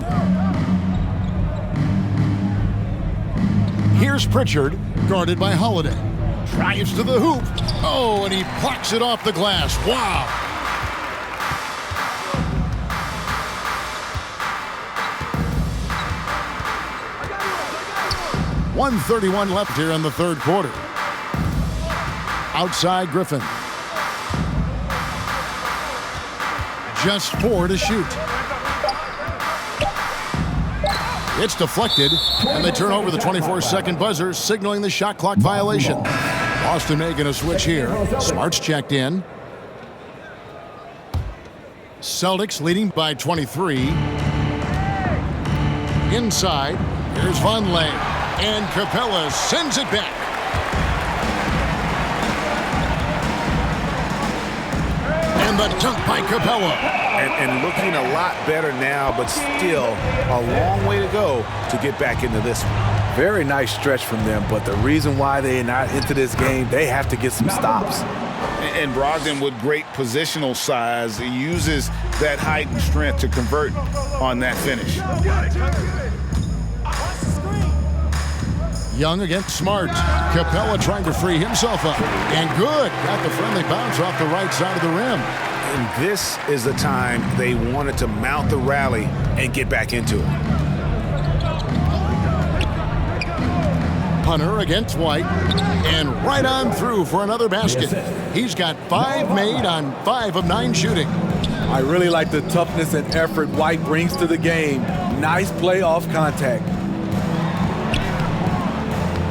Here's Pritchard, guarded by Holiday. Drives to the hoop. Oh, and he blocks it off the glass. Wow. .131 left here in the third quarter. Outside Griffin. Just 4 to shoot. It's deflected, and they turn over the 24-second buzzer, signaling the shot clock violation. Boston making a switch here. Smart's checked in. Celtics leading by 23. Inside, here's Vonleh, and Capella sends it back. And the dunk by Capella. And looking a lot better now, but still a long way to go to get back into this one. Very nice stretch from them, but the reason why they're not into this game, they have to get some stops. And Brogdon, with great positional size, he uses that height and strength to convert on that finish. Young against Smart. Capella trying to free himself up. And good. Got the friendly bounce off the right side of the rim. And this is the time they wanted to mount the rally and get back into it. Hunter against White, and right on through for another basket. He's got 5 made on 5 of 9 shooting. I really like the toughness and effort White brings to the game. Nice play off contact.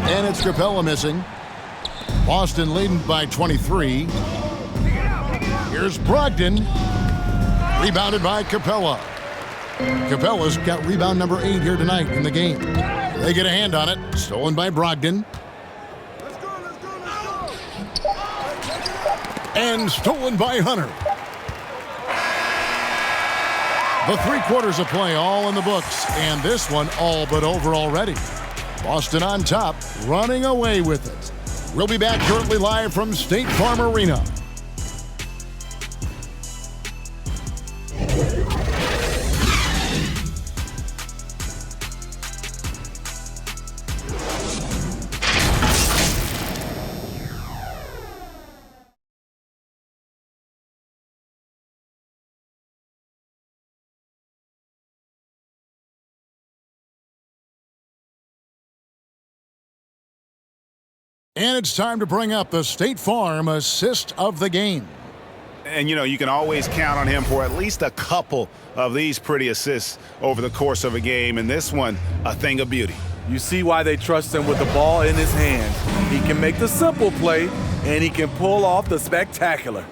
And it's Capella missing. Boston leading by 23. Here's Brogdon. Rebounded by Capella. Capella's got rebound number 8 here tonight in the game. They get a hand on it. Stolen by Brogdon. And stolen by Hunter. The 3 quarters of play all in the books, and this one all but over already. Boston on top, running away with it. We'll be back shortly live from State Farm Arena. And it's time to bring up the State Farm assist of the game. And, you know, you can always count on him for at least a couple of these pretty assists over the course of a game. And this one, a thing of beauty. You see why they trust him with the ball in his hands. He can make the simple play, and he can pull off the spectacular.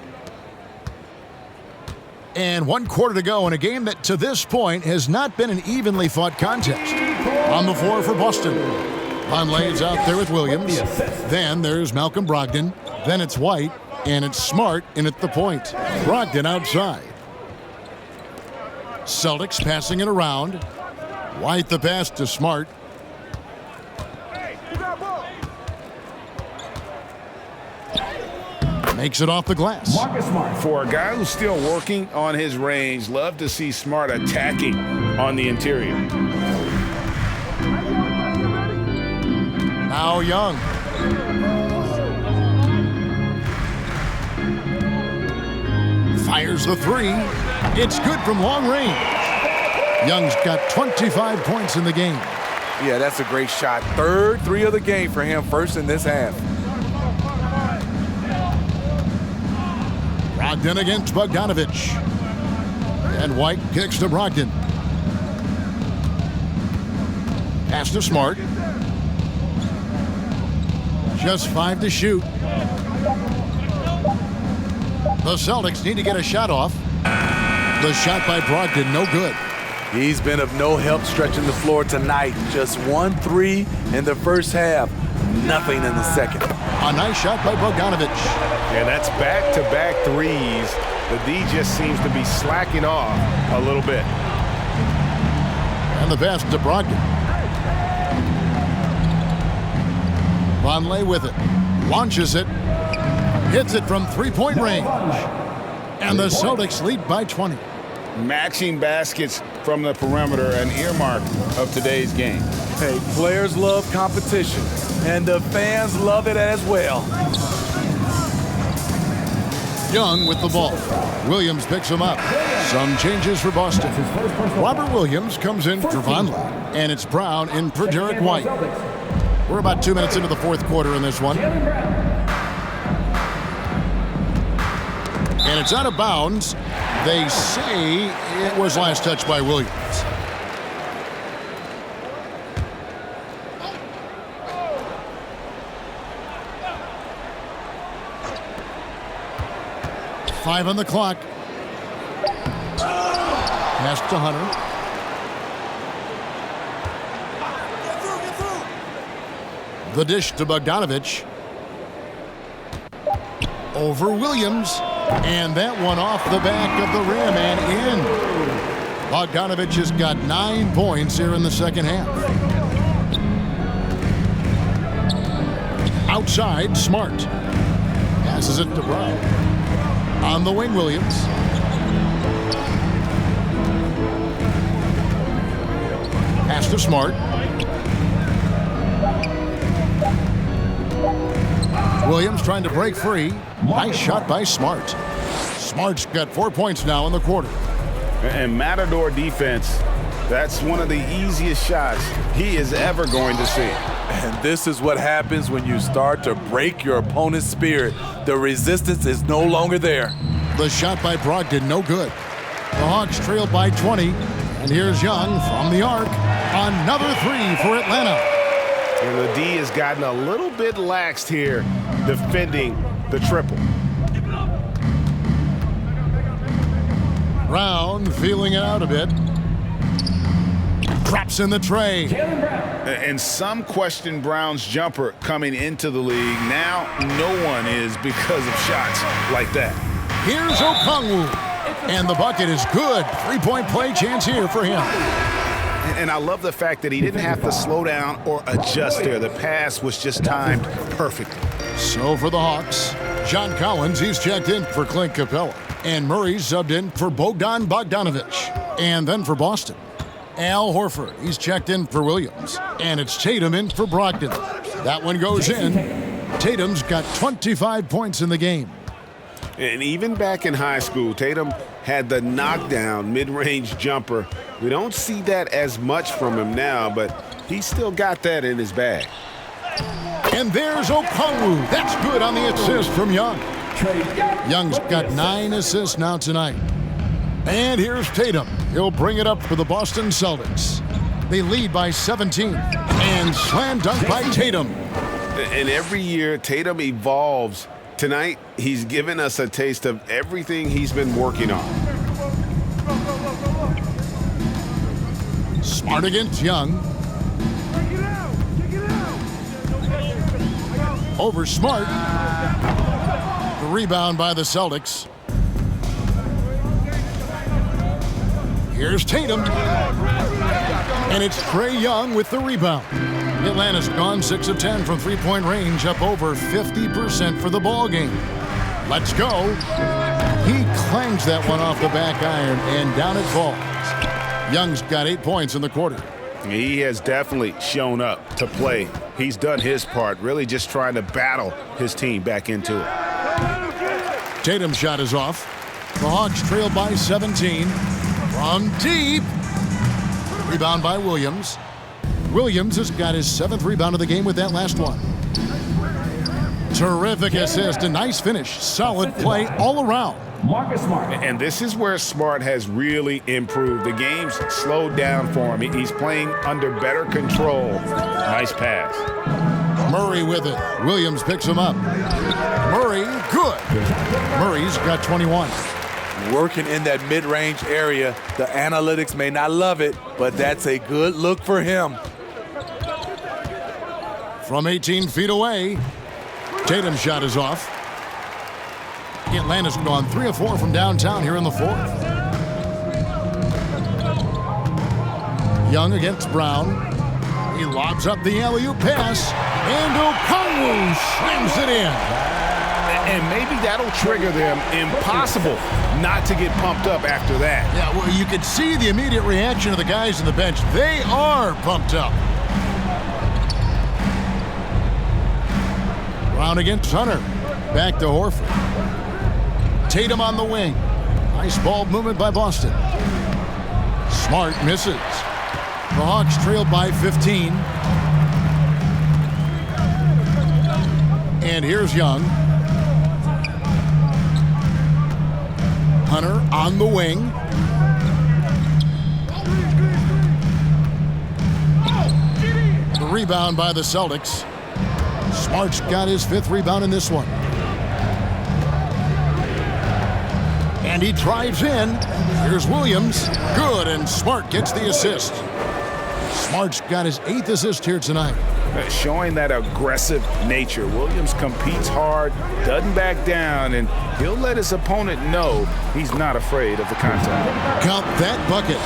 And 1 quarter to go in a game that to this point has not been an evenly fought contest. On the floor for Boston. Vonleh is out there with Williams. Then there's Malcolm Brogdon. Then it's White. And it's Smart in at the point. Brogdon outside. Celtics passing it around. White the pass to Smart. Makes it off the glass. For a guy who's still working on his range, love to see Smart attacking on the interior. Now Young. Fires the 3. It's good from long range. Young's got 25 points in the game. Yeah, that's a great shot. Third 3 of the game for him, first in this half. Brogdon against Bogdanovich. And White kicks to Brogdon. Pass to Smart. Just 5 to shoot. The Celtics need to get a shot off. The shot by Brogdon, no good. He's been of no help stretching the floor tonight. Just 1 3 in the first half. Nothing in the second. A nice shot by Bogdanovic. And that's back-to-back threes. The D just seems to be slacking off a little bit. And the pass to Brogdon. Vonleh with it. Launches it. Hits it from three-point range. And the Celtics lead by 20. Matching baskets from the perimeter, an earmark of today's game. Hey, players love competition, and the fans love it as well. Young with the ball. Williams picks him up. Some changes for Boston. Robert Williams comes in for Vonleh, and it's Brown in for Derek White. We're about 2 minutes into the fourth quarter in this one. And it's out of bounds. They say it was last touched by Williams. Five on the clock. Pass to Hunter. The dish to Bogdanovic. Over Williams. And that one off the back of the rim and in. Bogdanovic has got 9 points here in the second half. Outside, Smart. Passes it to Brown. On the wing, Williams. Pass to Smart. Williams trying to break free. Nice shot by Smart. Smart's got 4 points now in the quarter. And Matador defense, that's one of the easiest shots he is ever going to see. And this is what happens when you start to break your opponent's spirit. The resistance is no longer there. The shot by Brogdon, no good. The Hawks trail by 20. And here's Young from the arc. Another three for Atlanta. And the D has gotten a little bit laxed here defending the triple. Brown feeling it out a bit. Drops in the tray. And some question Brown's jumper coming into the league. Now no one is because of shots like that. Here's Okongwu. And the bucket is good. 3-point play chance here for him. And I love the fact that he didn't have to slow down or adjust there. The pass was just timed perfectly. So for the Hawks, John Collins, he's checked in for Clint Capella. And Murray's subbed in for Bogdan Bogdanovic. And then for Boston, Al Horford, he's checked in for Williams. And it's Tatum in for Brogdon. That one goes in. Tatum's got 25 points in the game. And even back in high school, Tatum had the knockdown mid-range jumper. We don't see that as much from him now, but he still got that in his bag. And there's Okongwu. That's good on the assist from Young. Young's got 9 assists now tonight. And here's Tatum. He'll bring it up for the Boston Celtics. They lead by 17. And slam dunk by Tatum. And every year, Tatum evolves. Tonight, he's given us a taste of everything he's been working on. Smart against Young. Over Smart. The rebound by the Celtics. Here's Tatum. And it's Trae Young with the rebound. Atlanta's gone 6 of 10 from three-point range, up over 50% for the ball game. Let's go. He clangs that one off the back iron, and down it falls. Young's got 8 points in the quarter. He has definitely shown up to play. He's done his part, really just trying to battle his team back into it. Tatum's shot is off. The Hawks trail by 17. From deep. Rebound by Williams. Williams has got his 7th rebound of the game with that last one. Terrific assist, a nice finish. Solid play all around. Marcus Smart. And this is where Smart has really improved. The game's slowed down for him. He's playing under better control. Nice pass. Murray with it. Williams picks him up. Murray, good. Murray's got 21. working in that mid-range area. The analytics may not love it, but that's a good look for him. From 18 feet away, Tatum's shot is off. Atlanta's gone 3 of 4 from downtown here in the fourth. Young against Brown. He lobs up the alley-oop pass, and Okongwu slams it in. And maybe that'll trigger them. Impossible not to get pumped up after that. Yeah, well, you could see the immediate reaction of the guys on the bench. They are pumped up. Brown against Hunter. Back to Horford. Tatum on the wing. Nice ball movement by Boston. Smart misses. The Hawks trailed by 15. And here's Young. Hunter on the wing. The rebound by the Celtics. Smart's got his 5th rebound in this one. And he drives in. Here's Williams. Good, and Smart gets the assist. Smart's got his 8th assist here tonight. Showing that aggressive nature. Williams competes hard, doesn't back down, and he'll let his opponent know he's not afraid of the contact. Count that bucket.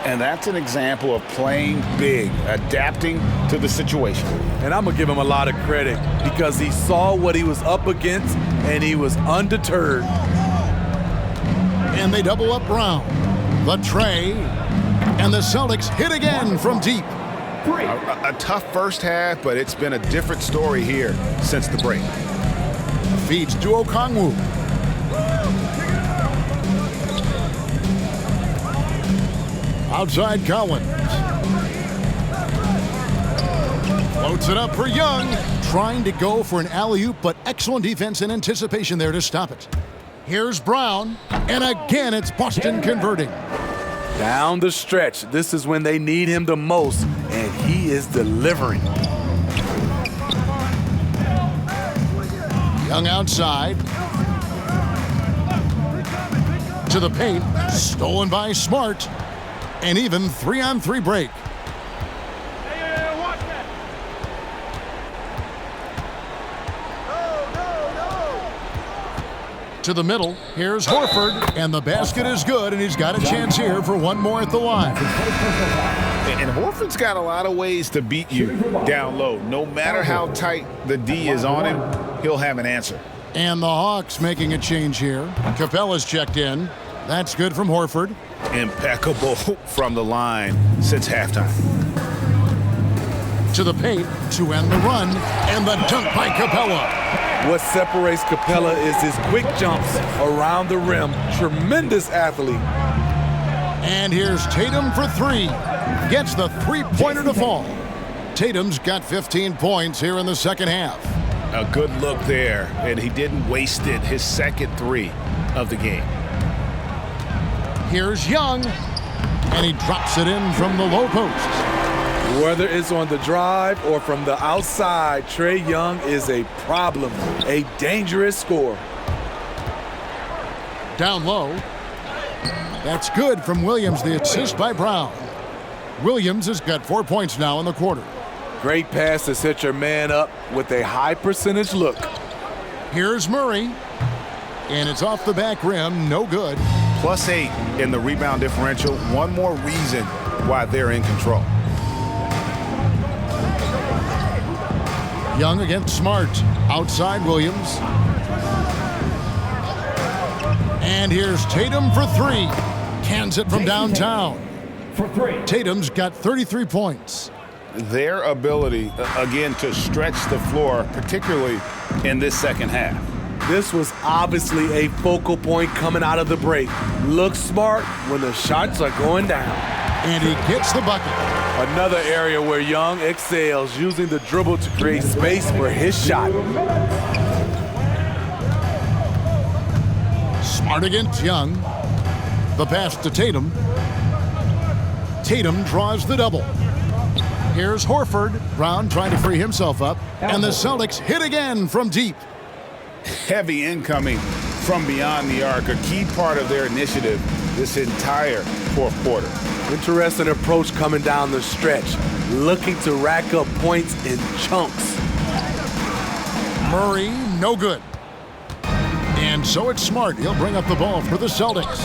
And that's an example of playing big, adapting to the situation. And I'm going to give him a lot of credit because he saw what he was up against and he was undeterred. And they double up Brown. The tray. And the Celtics hit again from deep. A tough first half, but it's been a different story here since the break. Feeds to Okongwu. Outside Collins. Floats it up for Young. Trying to go for an alley-oop, but excellent defense and anticipation there to stop it. Here's Brown. And again, it's Boston converting. Down the stretch, this is when they need him the most, and he is delivering. Young outside. To the paint. Stolen by Smart. And even 3-on-3 break. To the middle. Here's Horford. And the basket is good, and he's got a chance here for one more at the line. And Horford's got a lot of ways to beat you down low. No matter how tight the D is on him, he'll have an answer. And the Hawks making a change here. Capella's checked in. That's good from Horford. Impeccable from the line since halftime. To the paint to end the run, and the dunk by Capella. What separates Capella is his quick jumps around the rim. Tremendous athlete. And here's Tatum for 3. Gets the 3-pointer to fall. Tatum's got 15 points here in the second half. A good look there, and he didn't waste it. His second 3 of the game. Here's Young, and he drops it in from the low post. Whether it's on the drive or from the outside, Trae Young is a problem, a dangerous scorer. Down low. That's good from Williams, the assist by Brown. Williams has got 4 points now in the quarter. Great pass to set your man up with a high percentage look. Here's Murray, and it's off the back rim, no good. +8 in the rebound differential. One more reason why they're in control. Young against Smart. Outside Williams. And here's Tatum for 3. Cans it from downtown. Tatum's got 33 points. Their ability, again, to stretch the floor, particularly in this second half. This was obviously a focal point coming out of the break. Look smart when the shots are going down. And he gets the bucket. Another area where Young excels, using the dribble to create space for his shot. Smart against Young. The pass to Tatum. Tatum draws the double. Here's Horford. Brown trying to free himself up. And the Celtics hit again from deep. Heavy incoming from beyond the arc, a key part of their initiative this entire fourth quarter. Interesting approach coming down the stretch, looking to rack up points in chunks. Murray, no good. And so it's Smart. He'll bring up the ball for the Celtics.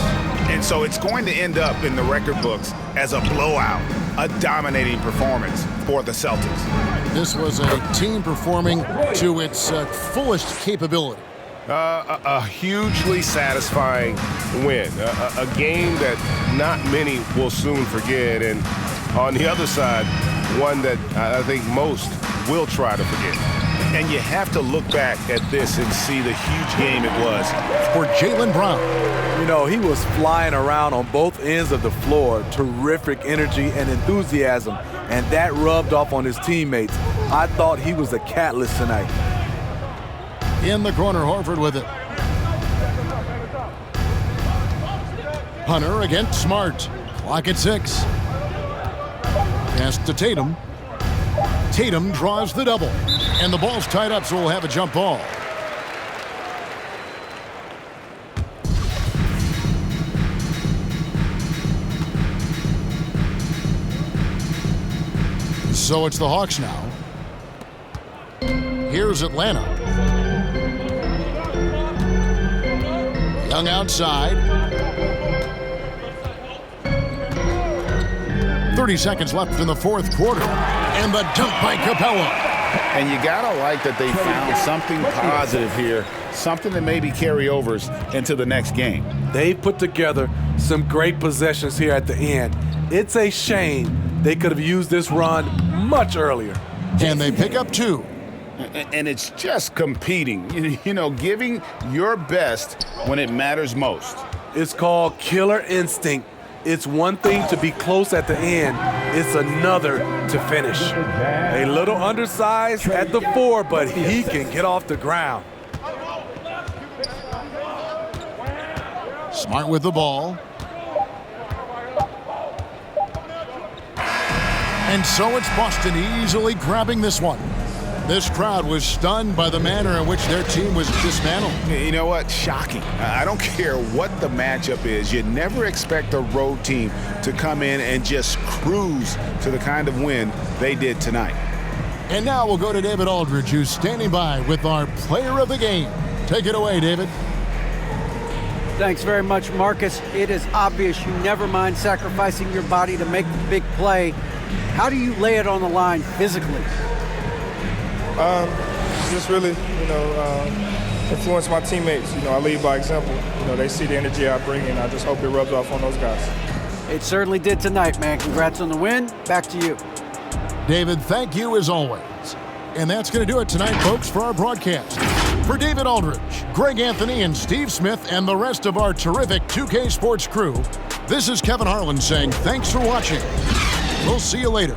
And so it's going to end up in the record books as a blowout, a dominating performance for the Celtics. This was a team performing to its fullest capability. A hugely satisfying win, a game that not many will soon forget, and on the other side, one that I think most will try to forget. And you have to look back at this and see the huge game it was for Jaylen Brown. You know, he was flying around on both ends of the floor, terrific energy and enthusiasm, and that rubbed off on his teammates. I thought he was a catalyst tonight. In the corner, Horford with it. Hunter against Smart. Clock at 6. Pass to Tatum. Tatum draws the double. And the ball's tied up, so we'll have a jump ball. So it's the Hawks now. Here's Atlanta. Young outside. 30 seconds left in the fourth quarter. And the dunk by Capella. And you gotta like that they found something positive here, something that maybe carryovers into the next game. They put together some great possessions here at the end. It's a shame they could have used this run much earlier. And they pick up 2. And it's just competing, you know, giving your best when it matters most. It's called killer instinct. It's one thing to be close at the end. It's another to finish. A little undersized at the 4, but he can get off the ground. Smart with the ball. And so it's Boston easily grabbing this one. This crowd was stunned by the manner in which their team was dismantled. You know what? Shocking. I don't care what the matchup is. You never expect a road team to come in and just cruise to the kind of win they did tonight. And now we'll go to David Aldridge, who's standing by with our player of the game. Take it away, David. Thanks very much, Marcus. It is obvious you never mind sacrificing your body to make the big play. How do you lay it on the line physically? Just really, influence my teammates. I lead by example. They see the energy I bring, and I just hope it rubs off on those guys. It certainly did tonight, man. Congrats on the win. Back to you. David, thank you as always. And that's going to do it tonight, folks, for our broadcast. For David Aldridge, Greg Anthony, and Steve Smith, and the rest of our terrific 2K Sports crew, this is Kevin Harlan saying thanks for watching. We'll see you later.